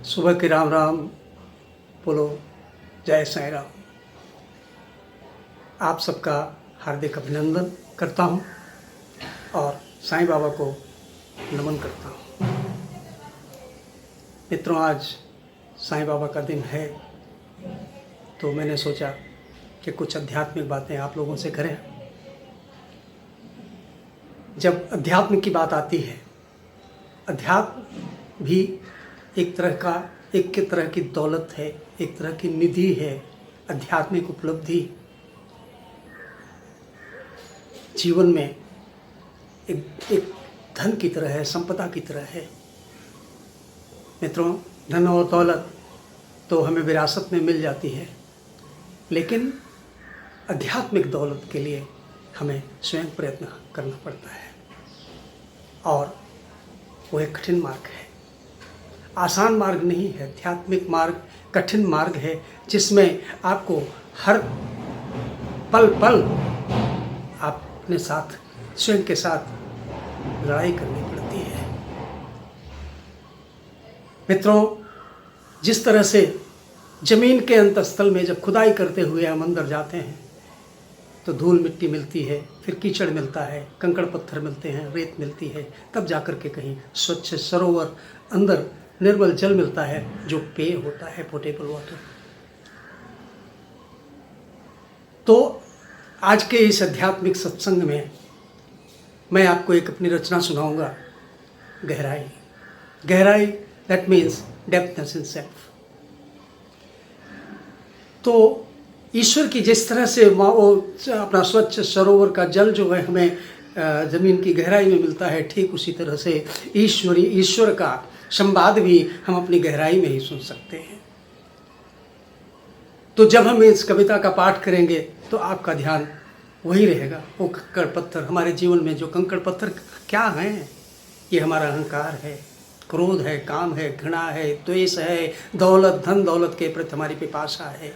सुबह के राम राम बोलो, जय साईं राम। आप सबका हार्दिक अभिनंदन करता हूँ और साईं बाबा को नमन करता हूँ। मित्रों, आज साईं बाबा का दिन है तो मैंने सोचा कि कुछ आध्यात्मिक बातें आप लोगों से करें। जब अध्यात्म की बात आती है, अध्यात्म भी एक तरह की दौलत है, एक तरह की निधि है। आध्यात्मिक उपलब्धि जीवन में एक धन की तरह है, संपदा की तरह है। मित्रों, धन और दौलत तो हमें विरासत में मिल जाती है, लेकिन आध्यात्मिक दौलत के लिए हमें स्वयं प्रयत्न करना पड़ता है और वो एक कठिन मार्ग है, आसान मार्ग नहीं है। आध्यात्मिक मार्ग कठिन मार्ग है, जिसमें आपको हर पल पल आप अपने साथ, स्वयं के साथ लड़ाई करनी पड़ती है। मित्रों, जिस तरह से जमीन के अंतस्थल में जब खुदाई करते हुए हम अंदर जाते हैं तो धूल मिट्टी मिलती है, फिर कीचड़ मिलता है, कंकड़ पत्थर मिलते हैं, रेत मिलती है, तब जाकर के कहीं स्वच्छ सरोवर, अंदर निर्मल जल मिलता है जो पेय होता है, पोटेबल वाटर। तो आज के इस आध्यात्मिक सत्संग में मैं आपको एक अपनी रचना सुनाऊंगा, गहराई। गहराई दैट मीन्स डेप्थनेस इन सेल्फ। तो ईश्वर की जिस तरह से वो अपना स्वच्छ सरोवर का जल जो है हमें जमीन की गहराई में मिलता है, ठीक उसी तरह से ईश्वर का संवाद भी हम अपनी गहराई में ही सुन सकते हैं। तो जब हम इस कविता का पाठ करेंगे तो आपका ध्यान वही रहेगा, वो कंकड़ पत्थर। हमारे जीवन में जो कंकड़ पत्थर क्या हैं? ये हमारा अहंकार है, क्रोध है, काम है, घृणा है, द्वेष है, दौलत, धन दौलत के प्रति हमारी पिपासा है।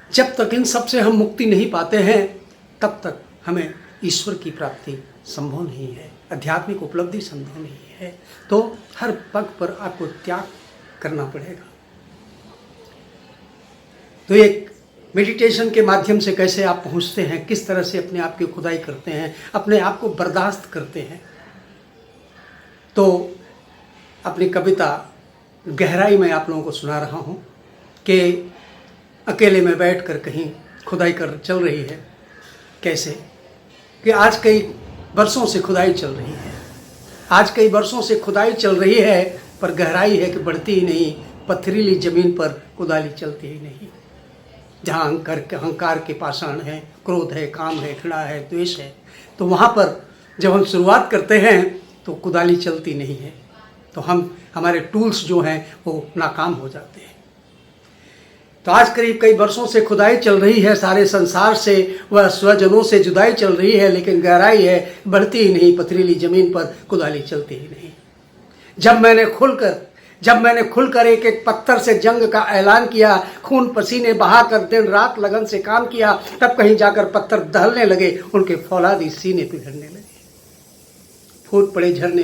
जब तक इन सब से हम मुक्ति नहीं पाते हैं तब तक हमें ईश्वर की प्राप्ति संभव नहीं है, आध्यात्मिक उपलब्धि संभव नहीं है। तो हर पग पर आपको त्याग करना पड़ेगा। तो एक मेडिटेशन के माध्यम से कैसे आप पहुंचते हैं, किस तरह से अपने आप की खुदाई करते हैं, अपने आप को बर्दाश्त करते हैं। तो अपनी कविता गहराई में आप लोगों को सुना रहा हूं कि अकेले में बैठकर कहीं खुदाई कर चल रही है। कैसे कि आज कई वर्षों से खुदाई चल रही है, आज कई वर्षों से खुदाई चल रही है, पर गहराई है कि बढ़ती ही नहीं। पथरीली जमीन पर कुदाली चलती ही नहीं। जहाँ अहंकार के पाषाण है, क्रोध है, काम है, घृणा है, द्वेष है, तो वहाँ पर जब हम शुरुआत करते हैं तो कुदाली चलती नहीं है। तो हमारे टूल्स जो हैं वो नाकाम हो जाते हैं। तो आज करीब कई वर्षों से खुदाई चल रही है, सारे संसार से वह स्वजनों से जुदाई चल रही है, लेकिन गहराई है, बढ़ती ही नहीं। पथरीली जमीन पर कुदाली चलती ही नहीं। जब मैंने खुलकर एक एक पत्थर से जंग का ऐलान किया, खून पसीने बहाकर दिन रात लगन से काम किया, तब कहीं जाकर पत्थर दहलने लगे, उनके फौलादी सीने पिघलने लगे। फूट पड़े झरने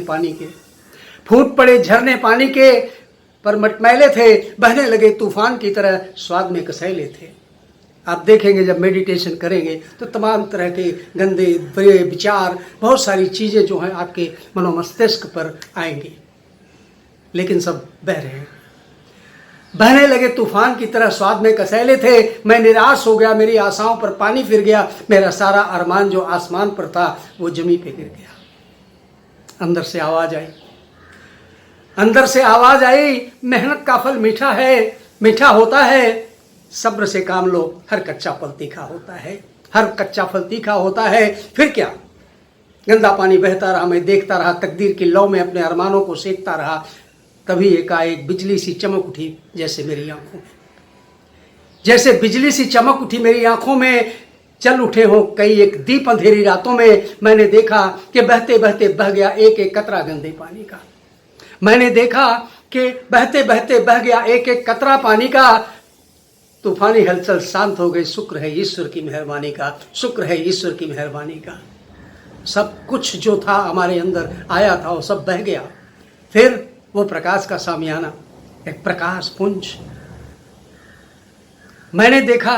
पानी के पर मटमैले थे, बहने लगे तूफान की तरह, स्वाद में कसैले थे। आप देखेंगे जब मेडिटेशन करेंगे तो तमाम तरह के गंदे बुरे विचार, बहुत सारी चीज़ें जो हैं आपके मनोमस्तिष्क पर आएंगी, लेकिन सब बह रहे हैं। बहने लगे तूफान की तरह, स्वाद में कसैले थे। मैं निराश हो गया, मेरी आशाओं पर पानी फिर गया, मेरा सारा अरमान जो आसमान पर था वो जमी पे गिर गया। अंदर से आवाज आई, मेहनत का फल मीठा होता है, सब्र से काम लो, हर कच्चा फल तीखा होता है। फिर क्या, गंदा पानी बहता रहा, मैं देखता रहा, तकदीर की लौ में अपने अरमानों को सेकता रहा। तभी एकाएक बिजली सी चमक उठी, जैसे बिजली सी चमक उठी मेरी आंखों में। चल उठे हो कई एक दीप अंधेरी रातों में। मैंने देखा कि बहते बहते बह गया एक एक कतरा गंदे पानी का। तूफानी हलचल शांत हो गई। शुक्र है ईश्वर की मेहरबानी का। सब कुछ जो था हमारे अंदर आया था वो सब बह गया। फिर वो प्रकाश का सामियाना, एक प्रकाश पुंज। मैंने देखा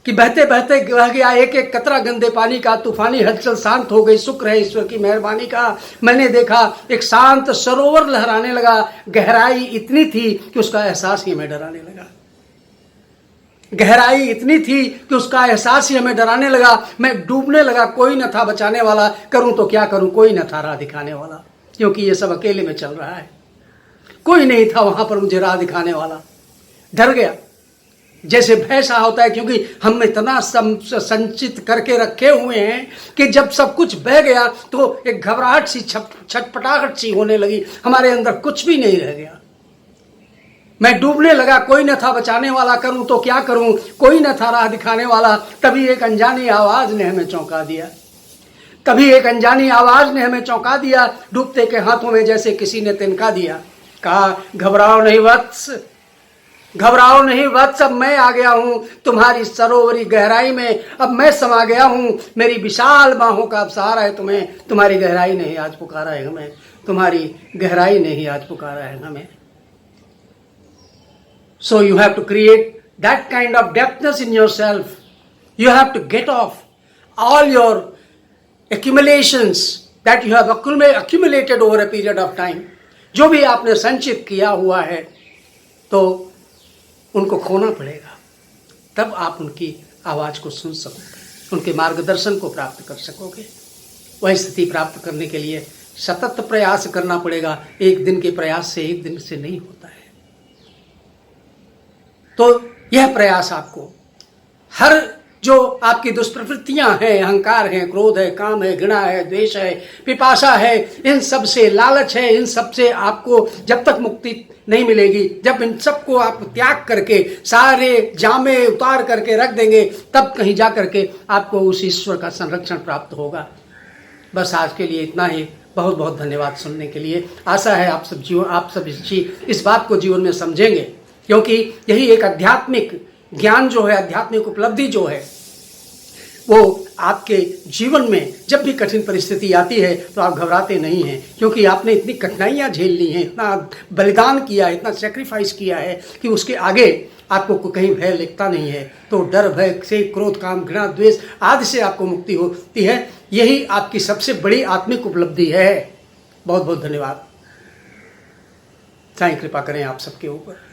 कि बहते बहते बह गया एक एक कतरा गंदे पानी का, तूफानी हलचल शांत हो गई, शुक्र है ईश्वर की मेहरबानी का। मैंने देखा एक शांत सरोवर लहराने लगा, गहराई इतनी थी कि उसका एहसास ही हमें डराने लगा। गहराई इतनी थी कि उसका एहसास ही हमें डराने लगा। मैं डूबने लगा, कोई न था बचाने वाला, करूं तो क्या करूं, कोई न था राह दिखाने वाला, क्योंकि ये सब अकेले में चल रहा है। कोई नहीं था वहां पर मुझे राह दिखाने वाला। डर गया, जैसे भय सा होता है, क्योंकि हम इतना संचित करके रखे हुए हैं कि जब सब कुछ बह गया तो एक घबराहट सी, छटपटाहट सी होने लगी, हमारे अंदर कुछ भी नहीं रह गया। मैं डूबने लगा, कोई न था बचाने वाला, करूं तो क्या करूं, कोई न था राह दिखाने वाला। तभी एक अनजानी आवाज ने हमें चौंका दिया, तभी एक अनजानी आवाज ने हमें चौंका दिया। डूबते के हाथों में जैसे किसी ने तिनका दिया, कहा घबराओ नहीं वत्स, घबराओ नहीं वत्स, अब मैं आ गया हूं तुम्हारी सरोवरी गहराई में, अब मैं समा गया हूं, मेरी विशाल बाहों का अब सहारा है तुम्हें। तुम्हारी गहराई ने ही आज पुकारा है हमें, तुम्हारी गहराई ने ही आज पुकारा है हमें। So you have to create that kind of depthness in yourself. You have to get off all your accumulations that you have accumulated over a period of time. जो भी आपने संचित किया हुआ है, तो उनको खोना पड़ेगा, तब आप उनकी आवाज़ को सुन सकोगे, उनके मार्गदर्शन को प्राप्त कर सकोगे। वह स्थिति प्राप्त करने के लिए सतत प्रयास करना पड़ेगा। एक दिन के प्रयास से, एक दिन से नहीं होता है। तो यह प्रयास आपको हर जो आपकी दुष्प्रवृत्तियां हैं, अहंकार है, क्रोध है, काम है, घृणा है, द्वेष है, पिपासा है, इन सब से, लालच है, इन सब से आपको जब तक मुक्ति नहीं मिलेगी, जब इन सबको आप त्याग करके सारे जामे उतार करके रख देंगे, तब कहीं जा करके आपको उस ईश्वर का संरक्षण प्राप्त होगा। बस आज के लिए इतना ही। बहुत बहुत धन्यवाद सुनने के लिए। आशा है आप सब इस बात को जीवन में समझेंगे, क्योंकि यही एक आध्यात्मिक ज्ञान जो है, आध्यात्मिक उपलब्धि जो है, वो आपके जीवन में जब भी कठिन परिस्थिति आती है तो आप घबराते नहीं हैं, क्योंकि आपने इतनी कठिनाइयाँ झेल ली हैं, इतना बलिदान किया है, इतना सेक्रीफाइस किया है कि उसके आगे आपको कहीं भय लगता नहीं है। तो डर, भय से, क्रोध, काम, घृणा, द्वेष आदि से आपको मुक्ति होती है। यही आपकी सबसे बड़ी आत्मिक उपलब्धि है। बहुत बहुत धन्यवाद। साईं कृपा करें आप सबके ऊपर।